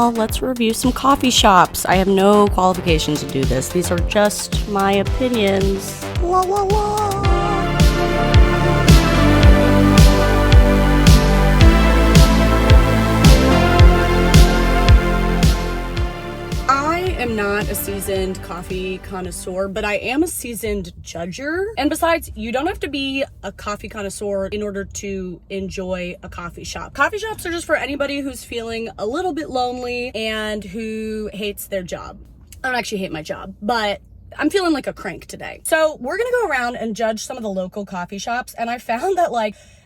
y'all, let's review some coffee shops. I have no qualifications to do this. These are just my opinions. La la la. I am not a seasoned coffee connoisseur, but I am a seasoned judger. And besides, you don't have to be a coffee connoisseur in order to enjoy a coffee shop. Coffee shops are just for anybody who's feeling a little bit lonely and who hates their job. I don't actually hate my job, but I'm feeling like a crank today. So we're gonna go around and judge some of the local coffee shops, and I found that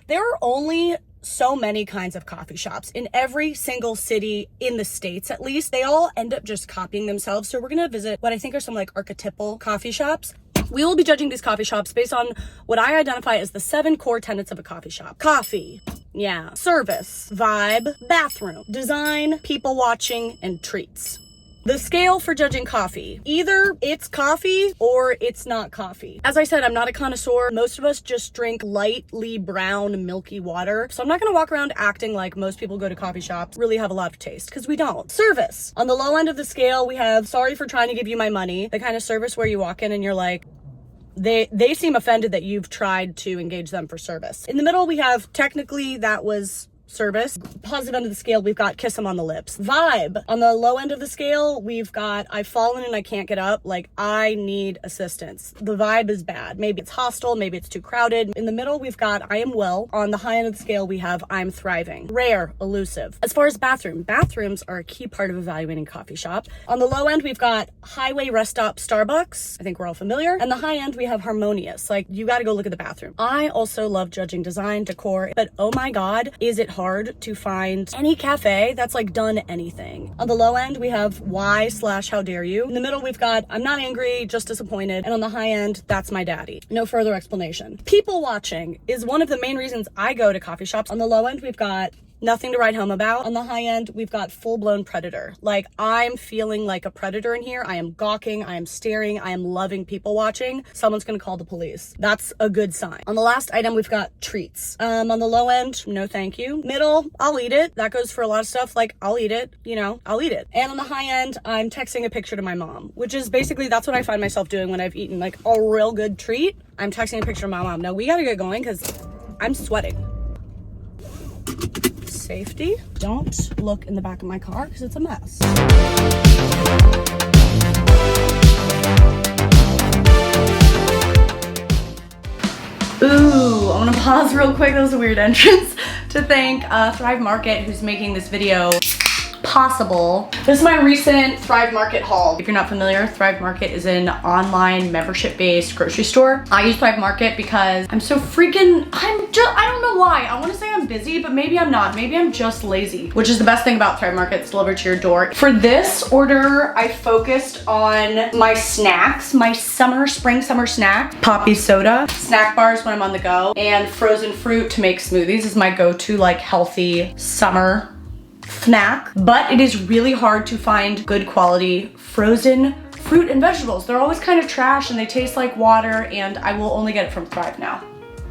there are only so many kinds of coffee shops in every single city in the States. At least they all end up just copying themselves. So we're gonna visit what I think are some archetypal coffee shops. We will be judging these coffee shops based on what I identify as the 7 core tenets of a coffee shop. Coffee, yeah, service, vibe, bathroom, design, people watching, and treats. The scale for judging coffee: either it's coffee or it's not coffee. As I said, I'm not a connoisseur. Most of us just drink lightly brown, milky water. So I'm not gonna walk around acting like most people go to coffee shops really have a lot of taste, because we don't. Service. On the low end of the scale, we have sorry for trying to give you my money. The kind of service where you walk in and you're like, they seem offended that you've tried to engage them for service. In the middle, we have technically that was service. Positive end of the scale, we've got kiss them on the lips. Vibe. On the low end of the scale, we've got I've fallen and I can't get up. I need assistance. The vibe is bad. Maybe it's hostile, maybe it's too crowded. In the middle, we've got I am well. On the high end of the scale, we have I'm thriving. Rare, elusive. As far as bathrooms are a key part of evaluating coffee shop. On the low end, we've got highway rest stop Starbucks. I think we're all familiar. And the high end, we have harmonious. You gotta go look at the bathroom. I also love judging design, decor, but oh my God, is it hard to find any cafe that's done anything. On the low end, we have why/how dare you. In the middle, we've got I'm not angry, just disappointed. And on the high end, that's my daddy. No further explanation. People watching is one of the main reasons I go to coffee shops. On the low end, we've got nothing to write home about. On the high end, we've got full-blown predator. I'm feeling like a predator in here. I am gawking, I am staring, I am loving people watching. Someone's gonna call the police. That's a good sign. On the last item, we've got treats. On the low end, no thank you. Middle, I'll eat it. That goes for a lot of stuff. I'll eat it, I'll eat it. And on the high end, I'm texting a picture to my mom, which is basically, that's what I find myself doing when I've eaten a real good treat. I'm texting a picture to my mom. Now we gotta get going because I'm sweating. Safety. Don't look in the back of my car because it's a mess. Ooh, I want to pause real quick. That was a weird entrance. To thank Thrive Market, who's making this video possible. This is my recent Thrive Market haul. If you're not familiar, Thrive Market is an online membership-based grocery store. I use Thrive Market because I'm so freaking, I don't know why. I want to say I'm busy, but maybe I'm not. Maybe I'm just lazy, which is the best thing about Thrive Market. It's delivered to your door. For this order, I focused on my snacks, my spring summer snack, Poppy soda, snack bars when I'm on the go, and frozen fruit to make smoothies is my go-to healthy summer snack. But it is really hard to find good quality frozen fruit and vegetables. They're always kind of trash and they taste like water, and I will only get it from Thrive now.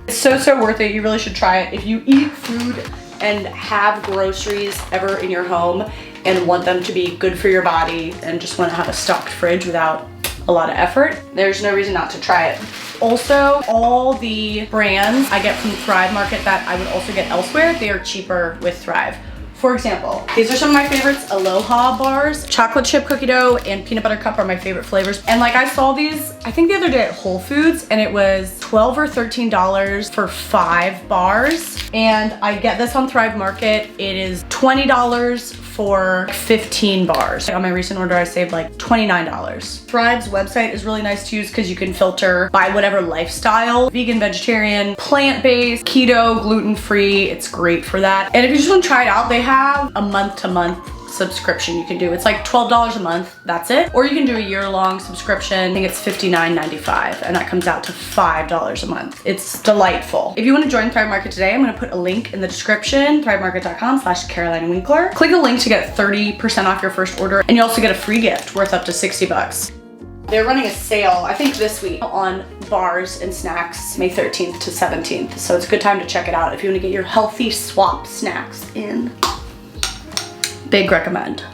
It's so worth it. You really should try it. If you eat food and have groceries ever in your home and want them to be good for your body and just want to have a stocked fridge without a lot of effort, there's no reason not to try it. Also, all the brands I get from Thrive Market that I would also get elsewhere, they are cheaper with Thrive. For example, these are some of my favorites. Aloha bars, chocolate chip cookie dough, and peanut butter cup are my favorite flavors. And I saw these, I think the other day at Whole Foods, and it was $12 or $13 for 5 bars. And I get this on Thrive Market. It is $20 for 15 bars. On my recent order, I saved $29. Thrive's website is really nice to use because you can filter by whatever lifestyle: vegan, vegetarian, plant-based, keto, gluten-free. It's great for that. And if you just want to try it out, they have a month-to-month subscription you can do. It's $12 a month, that's it. Or you can do a year-long subscription. I think it's $59.95, and that comes out to $5 a month. It's delightful. If you want to join Thrive Market today, I'm gonna put a link in the description, thrivemarket.com/carolinewinkler. Click the link to get 30% off your first order, and you also get a free gift worth up to 60 bucks. They're running a sale, I think this week, on bars and snacks, May 13th to 17th. So it's a good time to check it out if you want to get your healthy swap snacks in. Big recommend.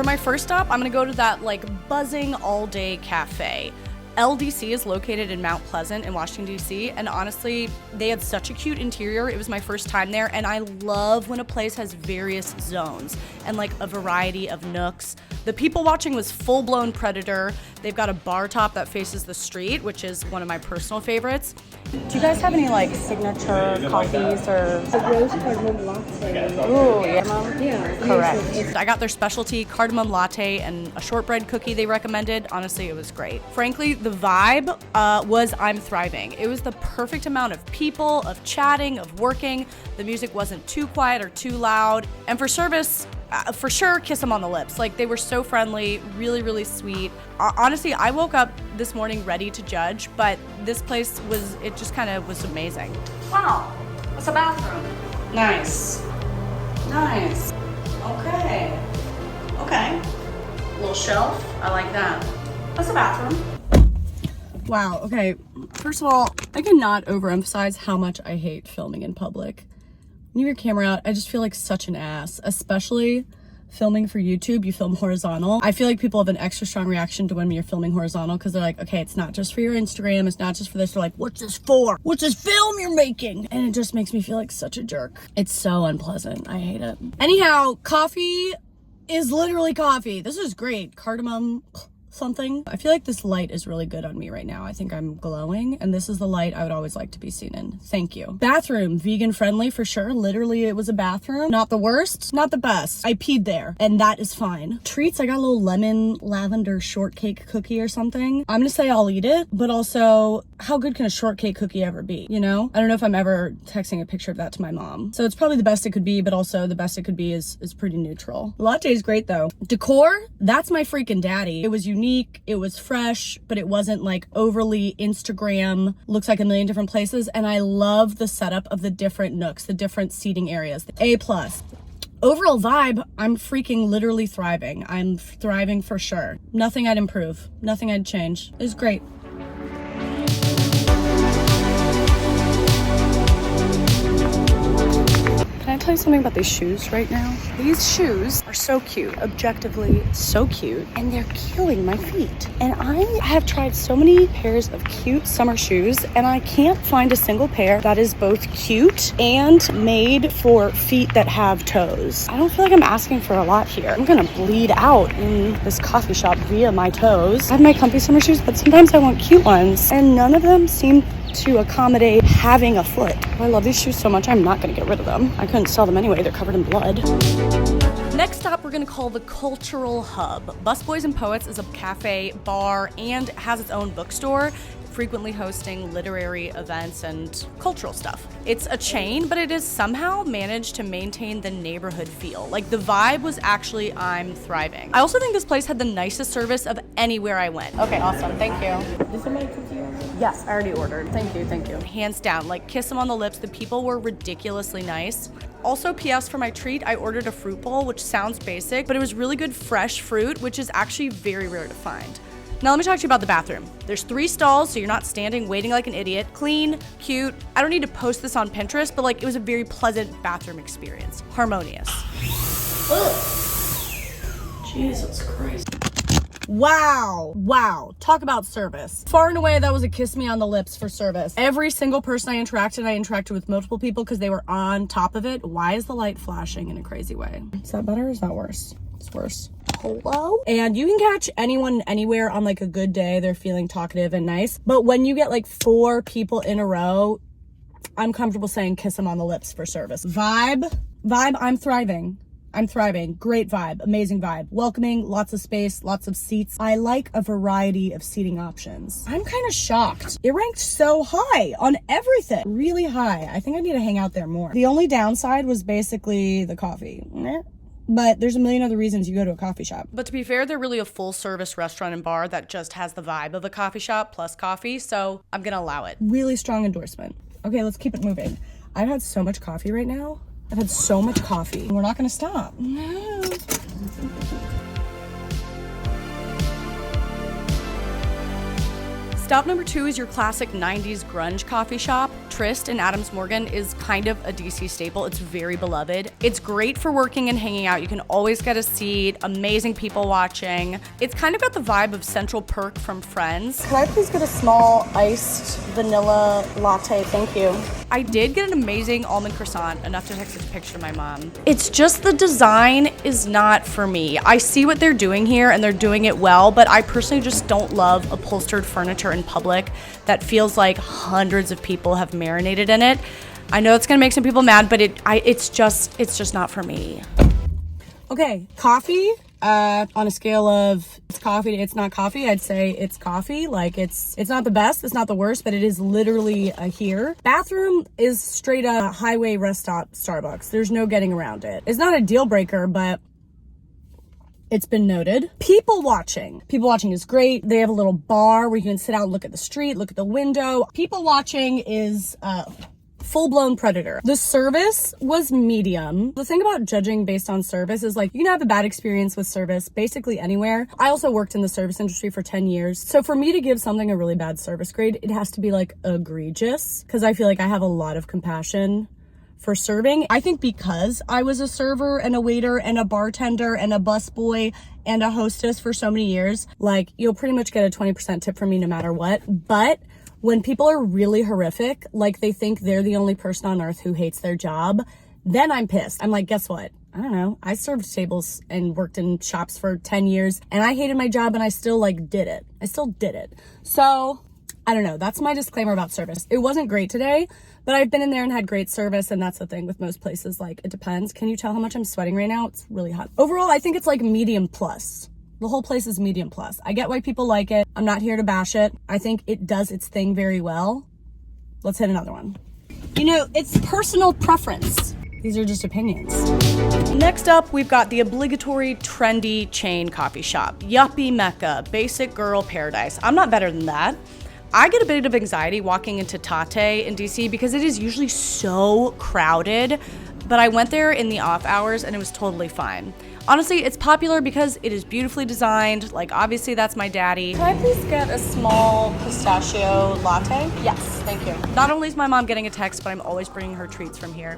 For my first stop, I'm gonna go to that like buzzing all-day cafe. LDC is located in Mount Pleasant in Washington, D.C., and honestly, they had such a cute interior. It was my first time there, and I love when a place has various zones and like a variety of nooks. The people watching was full-blown Predator. They've got a bar top that faces the street, which is one of my personal favorites. Do you guys have any like signature coffees or? The rose cardamom latte. Ooh, yeah. Yeah. Correct. I got their specialty cardamom latte and a shortbread cookie they recommended. Honestly, it was great. Frankly, the vibe was I'm thriving. It was the perfect amount of people, of chatting, of working. The music wasn't too quiet or too loud. And for service, for sure, kiss them on the lips. Like, they were so friendly, really, really sweet. Honestly, I woke up this morning ready to judge, but this place was, it just kind of was amazing. Wow, it's a bathroom. Nice. Nice. Okay. Okay. Little shelf, I like that. That's a bathroom. Wow, okay. First of all, I cannot overemphasize how much I hate filming in public. When you have your camera out, I just feel like such an ass, especially filming for YouTube. You film horizontal. I feel like people have an extra strong reaction to when you're filming horizontal because they're like, okay, it's not just for your Instagram. It's not just for this. They're like, what's this for? What's this film you're making? And it just makes me feel like such a jerk. It's so unpleasant. I hate it. Anyhow, coffee is literally coffee. This is great. Cardamom something. I feel like this light is really good on me right now. I think I'm glowing, and this is the light I would always like to be seen in. Thank you. Bathroom, vegan friendly for sure. Literally, it was a bathroom. Not the worst, not the best. I peed there, and that is fine. Treats, I got a little lemon lavender shortcake cookie or something. I'm gonna say I'll eat it, but also, how good can a shortcake cookie ever be, you know? I don't know if I'm ever texting a picture of that to my mom. So it's probably the best it could be, but also the best it could be is pretty neutral. Latte is great though. Decor, that's my freaking daddy. It was unique, it was fresh, but it wasn't like overly Instagram, looks like a million different places. And I love the setup of the different nooks, the different seating areas. A+. Overall vibe, I'm freaking literally thriving. I'm thriving for sure. Nothing I'd improve, nothing I'd change. It was great. Can I tell you something about these shoes right now? These shoes are so cute, objectively so cute, and they're killing my feet. And I have tried so many pairs of cute summer shoes, and I can't find a single pair that is both cute and made for feet that have toes. I don't feel like I'm asking for a lot here. I'm gonna bleed out in this coffee shop via my toes. I have my comfy summer shoes, but sometimes I want cute ones, and none of them seem to accommodate having a foot. I love these shoes so much, I'm not gonna get rid of them. I couldn't sell them anyway, they're covered in blood. Next stop, we're gonna call the Cultural Hub. Busboys and Poets is a cafe, bar, and has its own bookstore, frequently hosting literary events and cultural stuff. It's a chain, but it has somehow managed to maintain the neighborhood feel. Like, the vibe was actually, I'm thriving. I also think this place had the nicest service of anywhere I went. Okay, awesome, thank you. Did somebody cook you? Yes, I already ordered. Thank you, thank you. Hands down, like, kiss them on the lips. The people were ridiculously nice. Also, PS for my treat, I ordered a fruit bowl, which sounds basic, but it was really good fresh fruit, which is actually very rare to find. Now let me talk to you about the bathroom. There's 3 stalls, so you're not standing waiting like an idiot. Clean, cute. I don't need to post this on Pinterest, but like, it was a very pleasant bathroom experience. Harmonious. Ugh. Jesus Christ. Wow. Wow. Talk about service. Far and away, that was a kiss me on the lips for service. Every single person I interacted with multiple people because they were on top of it. Why is the light flashing in a crazy way? Is that better or is that worse? It's worse. Hello? And you can catch anyone anywhere on like a good day. They're feeling talkative and nice. But when you get like 4 people in a row, I'm comfortable saying kiss them on the lips for service. Vibe, I'm thriving. I'm thriving. Great vibe. Amazing vibe. Welcoming, lots of space, lots of seats. I like a variety of seating options. I'm kind of shocked. It ranked so high on everything. Really high. I think I need to hang out there more. The only downside was basically the coffee. But there's a million other reasons you go to a coffee shop. But to be fair, they're really a full service restaurant and bar that just has the vibe of a coffee shop plus coffee, so I'm gonna allow it. Really strong endorsement. Okay, let's keep it moving. I've had so much coffee right now. I've had so much coffee. We're not gonna stop. No. Stop number 2 is your classic 90s grunge coffee shop. Trist in Adams Morgan is kind of a DC staple. It's very beloved. It's great for working and hanging out. You can always get a seat, amazing people watching. It's kind of got the vibe of Central Perk from Friends. Can I please get a small iced vanilla latte? Thank you. I did get an amazing almond croissant, enough to text a picture to my mom. It's just the design is not for me. I see what they're doing here and they're doing it well, but I personally just don't love upholstered furniture in public that feels like hundreds of people have marinated in it. I know it's gonna make some people mad, but it's just not for me. Okay, coffee. On a scale of it's coffee to it's not coffee, I'd say it's coffee. Like it's not the best, it's not the worst, but it is literally a here. Bathroom is straight up highway rest stop Starbucks. There's no getting around it. It's not a deal breaker, but it's been noted. People watching. People watching is great. They have a little bar where you can sit out and look at the street, look at the window. People watching is full-blown predator. The service was medium. The thing about judging based on service is like you can have a bad experience with service basically anywhere. I also worked in the service industry for 10 years. So for me to give something a really bad service grade, it has to be like egregious, because I feel like I have a lot of compassion for serving. I think because I was a server and a waiter and a bartender and a busboy and a hostess for so many years, like you'll pretty much get a 20% tip from me no matter what. But when people are really horrific, like they think they're the only person on earth who hates their job, then I'm pissed. I'm like, guess what? I don't know. I served tables and worked in shops for 10 years and I hated my job and I still like did it. I still did it. So I don't know. That's my disclaimer about service. It wasn't great today, but I've been in there and had great service, and that's the thing with most places. Like, it depends. Can you tell how much I'm sweating right now? It's really hot. Overall, I think it's like medium plus. The whole place is medium plus. I get why people like it. I'm not here to bash it. I think it does its thing very well. Let's hit another one. You know, it's personal preference. These are just opinions. Next up, we've got the obligatory trendy chain coffee shop. Yuppie Mecca, basic girl paradise. I'm not better than that. I get a bit of anxiety walking into Tate in DC because it is usually so crowded, but I went there in the off hours and it was totally fine. Honestly, it's popular because it is beautifully designed. Like, obviously that's my daddy. Can I please get a small pistachio latte? Yes, thank you. Not only is my mom getting a text, but I'm always bringing her treats from here.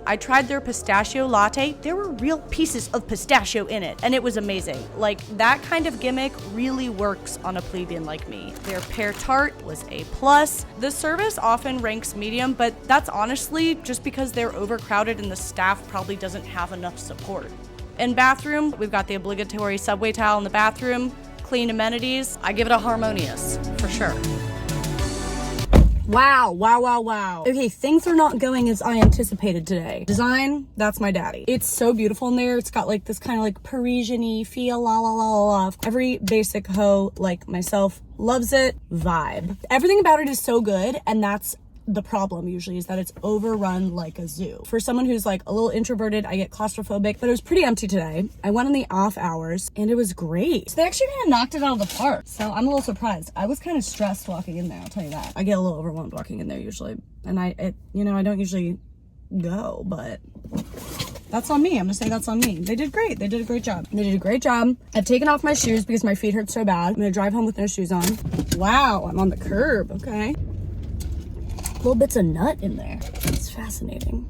I tried their pistachio latte. There were real pieces of pistachio in it, and it was amazing. Like, that kind of gimmick really works on a plebeian like me. Their pear tart was A+. The service often ranks medium, but that's honestly just because they're overcrowded and the staff probably doesn't have enough support. In bathroom, we've got the obligatory subway towel in the bathroom, clean amenities. I give it a harmonious, for sure. Wow, wow, wow, wow. Okay, things are not going as I anticipated today. Design, that's my daddy. It's so beautiful in there. It's got like this kind of like Parisian-y feel, la la la la. Every basic hoe like myself loves it. Vibe. Everything about it is so good, and that's the problem usually, is that it's overrun like a zoo. For someone who's like a little introverted, I get claustrophobic, but it was pretty empty today. I went in the off hours and it was great. So they actually kind of knocked it out of the park. So I'm a little surprised. I was kind of stressed walking in there, I'll tell you that. I get a little overwhelmed walking in there usually. And I don't usually go, but that's on me. I'm gonna say that's on me. They did great. They did a great job. They did a great job. I've taken off my shoes because my feet hurt so bad. I'm gonna drive home with no shoes on. Wow, I'm on the curb, okay. Little bits of nut in there. It's fascinating.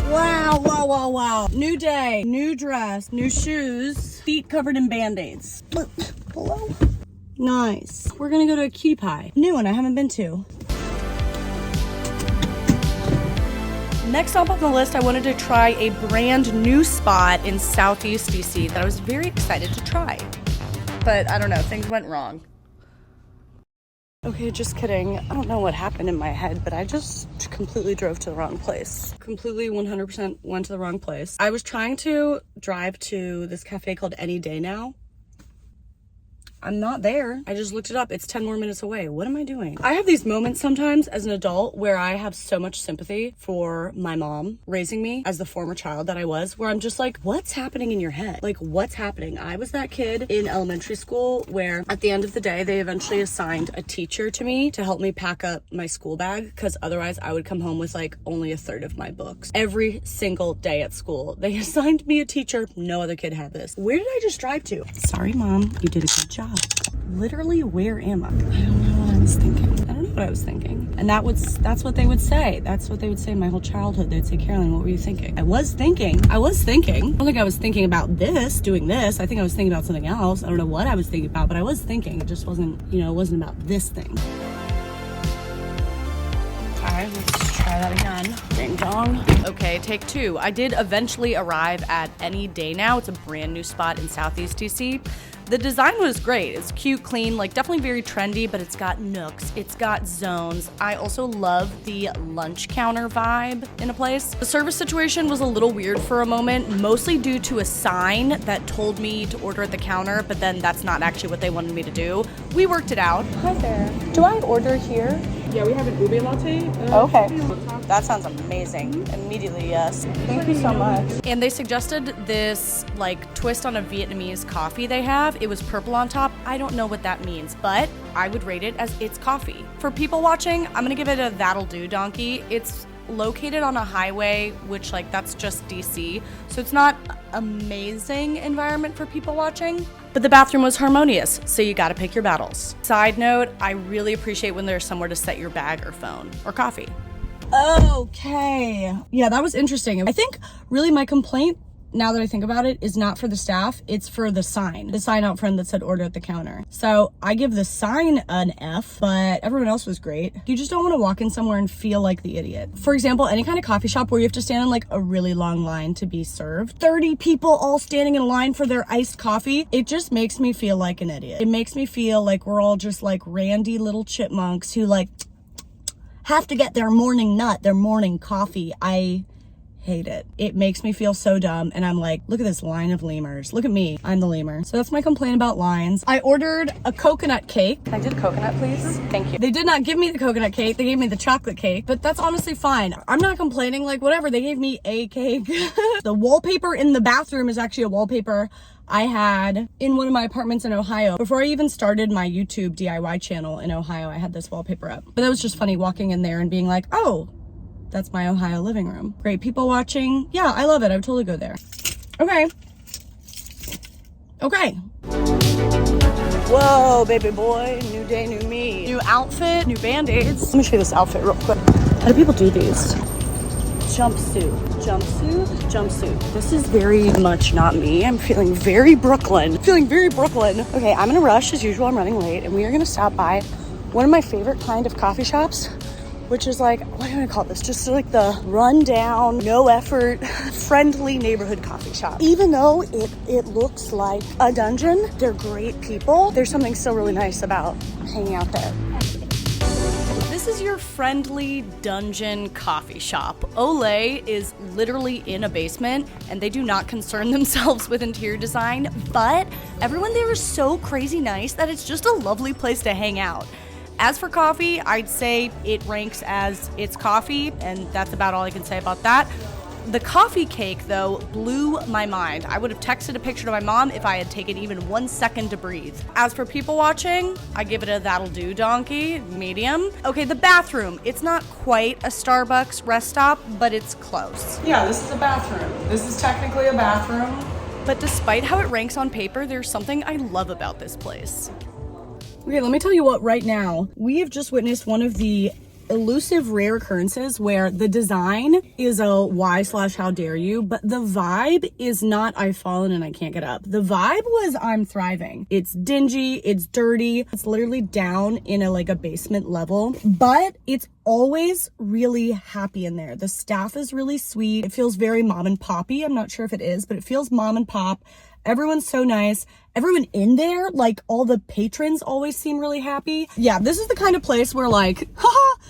Wow, wow, wow, wow. New day, new dress, new shoes, feet covered in band-aids. Look, hello. Nice. We're gonna go to a cutie pie. New one I haven't been to. Next up on the list, I wanted to try a brand new spot in Southeast DC that I was very excited to try. But I don't know, things went wrong. Okay, just kidding. I don't know what happened in my head, but I just completely drove to the wrong place. Completely 100% went to the wrong place. I was trying to drive to this cafe called Any Day Now. I'm not there. I just looked it up. It's 10 more minutes away. What am I doing? I have these moments sometimes as an adult where I have so much sympathy for my mom raising me as the former child that I was, where I'm just like, what's happening in your head? Like, what's happening? I was that kid in elementary school where at the end of the day, they eventually assigned a teacher to me to help me pack up my school bag, because otherwise I would come home with like only a third of my books. Every single day at school, they assigned me a teacher. No other kid had this. Where did I just drive to? Sorry, Mom. You did a good job. god. Literally, where am I? I don't know what I was thinking. I don't know what I was thinking. And that's what they would say. That's what they would say my whole childhood. They'd say, Caroline, what were you thinking? I was thinking. I don't think I was thinking about doing this. I think I was thinking about something else. I don't know what I was thinking about, but I was thinking. It just wasn't, you know, it wasn't about this thing. Okay, let's try that again. Ding dong. Okay, take two. I did eventually arrive at Any Day Now. It's a brand new spot in Southeast DC. The design was great. It's cute, clean, like definitely very trendy, but it's got nooks, it's got zones. I also love the lunch counter vibe in a place. The service situation was a little weird for a moment, mostly due to a sign that told me to order at the counter, but then that's not actually what they wanted me to do. We worked it out. Hi there. Do I order here? Yeah, we have an ube latte. Okay. That sounds amazing. Immediately, yes. Thank you so much. And they suggested this like twist on a Vietnamese coffee they have. It was purple on top. I don't know what that means, but I would rate it as it's coffee. For people watching, I'm gonna give it a that'll do donkey. It's located on a highway, which like that's just DC. So it's not amazing environment for people watching. But the bathroom was harmonious, so you gotta pick your battles. Side note, I really appreciate when there's somewhere to set your bag or phone or coffee. Okay. Yeah, that was interesting. I think really my complaint, now that I think about it, is not for the staff, it's for the sign out front that said order at the counter. So I give the sign an F, but everyone else was great. You just don't want to walk in somewhere and feel like the idiot. For example, any kind of coffee shop where you have to stand in like a really long line to be served, 30 people all standing in a line for their iced coffee, it just makes me feel like an idiot. It makes me feel like we're all just like randy little chipmunks who like have to get their morning nut, their morning coffee. I hate it. It makes me feel so dumb, and I'm like, look at this line of lemurs. Look at me, I'm the lemur. So that's my complaint about lines. I ordered a coconut cake. Can I get a coconut, please? Thank you. They did not give me the coconut cake, they gave me the chocolate cake, but that's honestly fine. I'm not complaining, like whatever, they gave me a cake. The wallpaper in the bathroom is actually a wallpaper I had in one of my apartments in Ohio. Before I even started my YouTube DIY channel in Ohio, I had this wallpaper up. But that was just funny walking in there and being like, oh, that's my Ohio living room. Great people watching. Yeah, I love it. I would totally go there. Okay. Okay. Whoa, baby boy. New day, new me. New outfit, new band-aids. Let me show you this outfit real quick. How do people do these? Jumpsuit. Jumpsuit. Jumpsuit. This is very much not me. I'm feeling very Brooklyn. Okay, I'm in a rush as usual. I'm running late, and we are gonna stop by one of my favorite kind of coffee shops, which is like, what am I gonna call this? Just like the rundown, no effort, friendly neighborhood coffee shop. Even though it looks like a dungeon, they're great people. There's something still really nice about hanging out there. This is your friendly dungeon coffee shop. Olay is literally in a basement, and they do not concern themselves with interior design, but everyone there is so crazy nice that it's just a lovely place to hang out. As for coffee, I'd say it ranks as it's coffee, and that's about all I can say about that. The coffee cake, though, blew my mind. I would have texted a picture to my mom if I had taken even 1 second to breathe. As for people watching, I give it a that'll do donkey, medium. Okay, the bathroom. It's not quite a Starbucks rest stop, but it's close. Yeah, this is a bathroom. This is technically a bathroom. But despite how it ranks on paper, there's something I love about this place. Okay, let me tell you what, right now, we have just witnessed one of the elusive rare occurrences where the design is a why/how dare you, but the vibe is not I've fallen and I can't get up. The vibe was I'm thriving. It's dingy, it's dirty, it's literally down in a basement level, but it's always really happy in there. The staff is really sweet. It feels very mom and poppy. I'm not sure if it is, but it feels mom and pop. Everyone's so nice. Everyone in there, like all the patrons always seem really happy. Yeah, this is the kind of place where like, haha,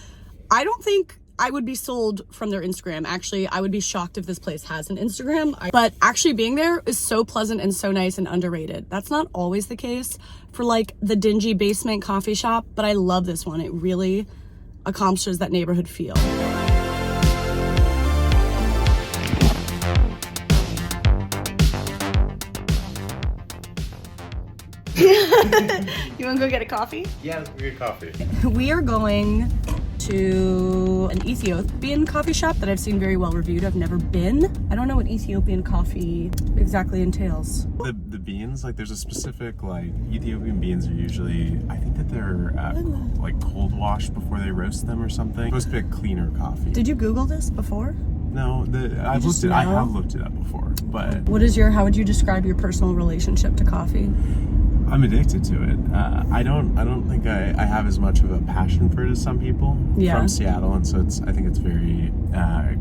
I don't think I would be sold from their Instagram. Actually, I would be shocked if this place has an Instagram. But actually being there is so pleasant and so nice and underrated. That's not always the case for like the dingy basement coffee shop, but I love this one. It really accomplishes that neighborhood feel. You wanna go get a coffee? Yeah, let's get coffee. We are going to an Ethiopian coffee shop that I've seen very well reviewed. I've never been. I don't know what Ethiopian coffee exactly entails. The beans, like there's a specific, like Ethiopian beans are usually, I think that they're like cold washed before they roast them or something. It's supposed to be a cleaner coffee. Did you Google this before? No, I have looked it up before, but how would you describe your personal relationship to coffee? I'm addicted to it. I don't think I have as much of a passion for it as some people from Seattle, and so I think it's very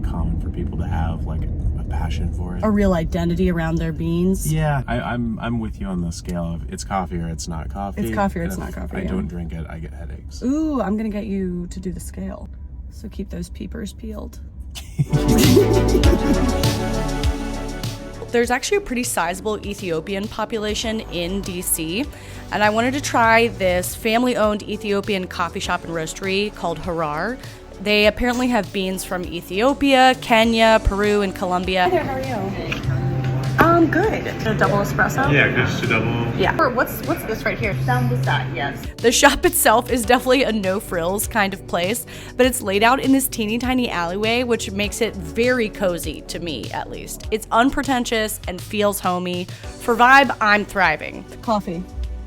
common for people to have like a passion for it. A real identity around their beans. Yeah, I'm with you on the scale of it's coffee or it's not coffee. It's coffee or it's not coffee. If I don't drink it, I get headaches. Ooh, I'm gonna get you to do the scale. So keep those peepers peeled. There's actually a pretty sizable Ethiopian population in DC, and I wanted to try this family-owned Ethiopian coffee shop and roastery called Harar. They apparently have beans from Ethiopia, Kenya, Peru, and Colombia. Hi there, how are you? Good. A double espresso? Yeah, just a double. Yeah. What's this right here? Sambusa, yes. The shop itself is definitely a no-frills kind of place, but it's laid out in this teeny tiny alleyway, which makes it very cozy, to me at least. It's unpretentious and feels homey. For vibe, I'm thriving. Coffee.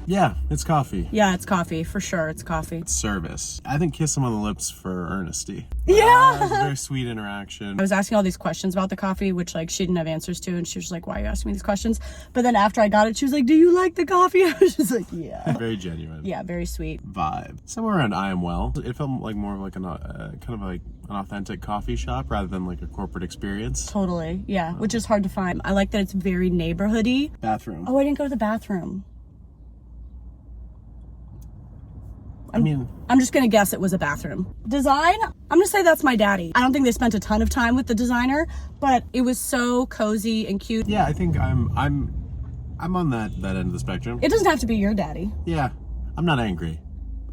Yeah, it's coffee. Yeah, it's coffee, for sure, it's coffee. It's service. I think kiss them on the lips for earnesty. Yeah! It was a very sweet interaction. I was asking all these questions about the coffee, which like she didn't have answers to, and she was like, why are you asking me these questions? But then after I got it, she was like, do you like the coffee? I was just like, yeah. Very genuine. Yeah, very sweet. Vibe. Somewhere around I Am Well. It felt like more of like an kind of like an authentic coffee shop rather than like a corporate experience. Totally, yeah, which is hard to find. I like that it's very neighborhoody. Bathroom. Oh, I didn't go to the bathroom. I'm just gonna guess it was a bathroom. Design, I'm gonna say that's my daddy. I don't think they spent a ton of time with the designer, but it was so cozy and cute. Yeah, I think I'm on that end of the spectrum. It doesn't have to be your daddy. Yeah, I'm not angry.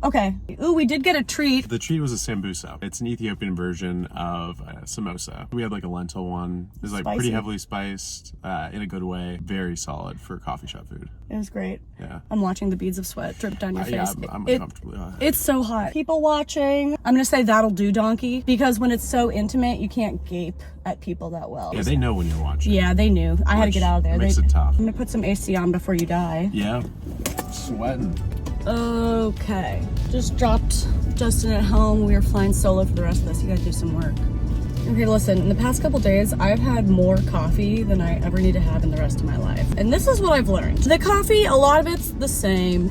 Okay. Ooh, we did get a treat. The treat was a sambusa. It's an Ethiopian version of samosa. We had like a lentil one. It was like pretty heavily spiced in a good way. Very solid for coffee shop food. It was great. Yeah. I'm watching the beads of sweat drip down your face. Yeah, I'm uncomfortably hot. It's so hot. People watching. I'm gonna say that'll do, donkey, because when it's so intimate, you can't gape at people that well. Yeah, they know when you're watching. Yeah, they knew. I had to get out of there. Makes it tough. I'm gonna put some AC on before you die. Yeah. Sweating. Okay, just dropped Justin at home. We are flying solo for the rest of this. You gotta do some work. Okay, listen, in the past couple days, I've had more coffee than I ever need to have in the rest of my life. And this is what I've learned. The coffee, a lot of it's the same.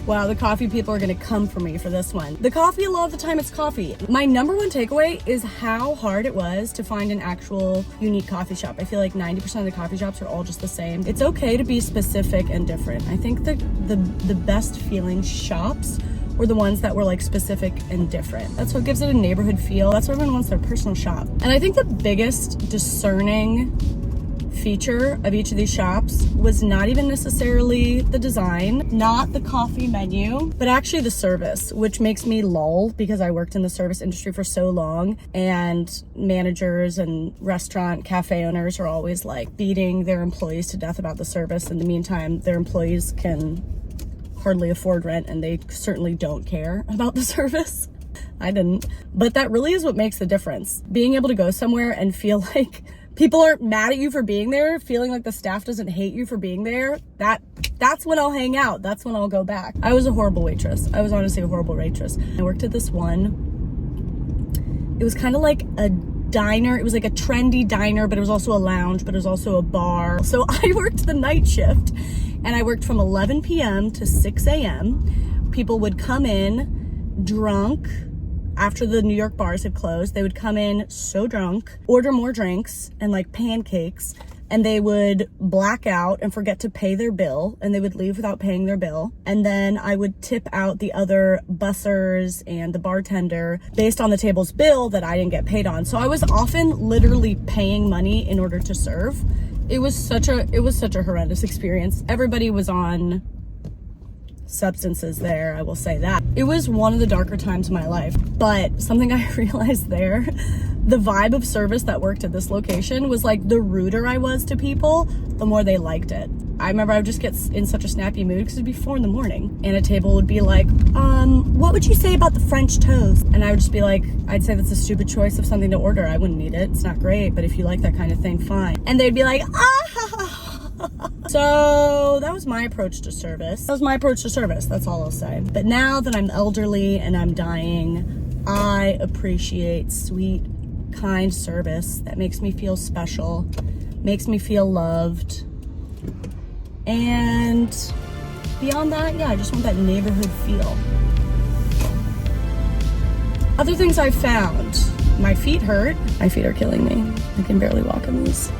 Wow, the coffee people are gonna come for me for this one. The coffee, a lot of the time, it's coffee. My number one takeaway is how hard it was to find an actual unique coffee shop. I feel like 90% of the coffee shops are all just the same. It's okay to be specific and different. I think the best feeling shops were the ones that were like specific and different. That's what gives it a neighborhood feel. That's what everyone wants their personal shop. And I think the biggest discerning feature of each of these shops was not even necessarily the design, not the coffee menu, but actually the service, which makes me lull because I worked in the service industry for so long, and managers and restaurant cafe owners are always like beating their employees to death about the service. In the meantime, their employees can hardly afford rent and they certainly don't care about the service. I didn't. But that really is what makes the difference. Being able to go somewhere and feel like people aren't mad at you for being there, feeling like the staff doesn't hate you for being there, that's when I'll hang out. That's when I'll go back. I was a horrible waitress. I was honestly a horrible waitress. I worked at this one. It was kind of like a diner. It was like a trendy diner, but it was also a lounge, but it was also a bar. So I worked the night shift, and I worked from 11 p.m. to 6 a.m. People would come in drunk. After the New York bars had closed, they would come in so drunk, order more drinks and like pancakes, and they would black out and forget to pay their bill, and they would leave without paying their bill. And then I would tip out the other bussers and the bartender based on the table's bill that I didn't get paid on. So I was often literally paying money in order to serve. It was such a horrendous experience. Everybody was on substances there, I will say that. It was one of the darker times of my life, but something I realized there, the vibe of service that worked at this location was like, the ruder I was to people, the more they liked it. I remember I would just get in such a snappy mood because it'd be 4 a.m. and a table would be like, what would you say about the French toast? And I would just be like, I'd say that's a stupid choice of something to order. I wouldn't eat it. It's not great, but if you like that kind of thing, fine. And they'd be like, So that was my approach to service. That's all I'll say. But now that I'm elderly and I'm dying, I appreciate sweet, kind service that makes me feel special, makes me feel loved. And beyond that, yeah, I just want that neighborhood feel. Other things I've found. My feet hurt. My feet are killing me. I can barely walk on these.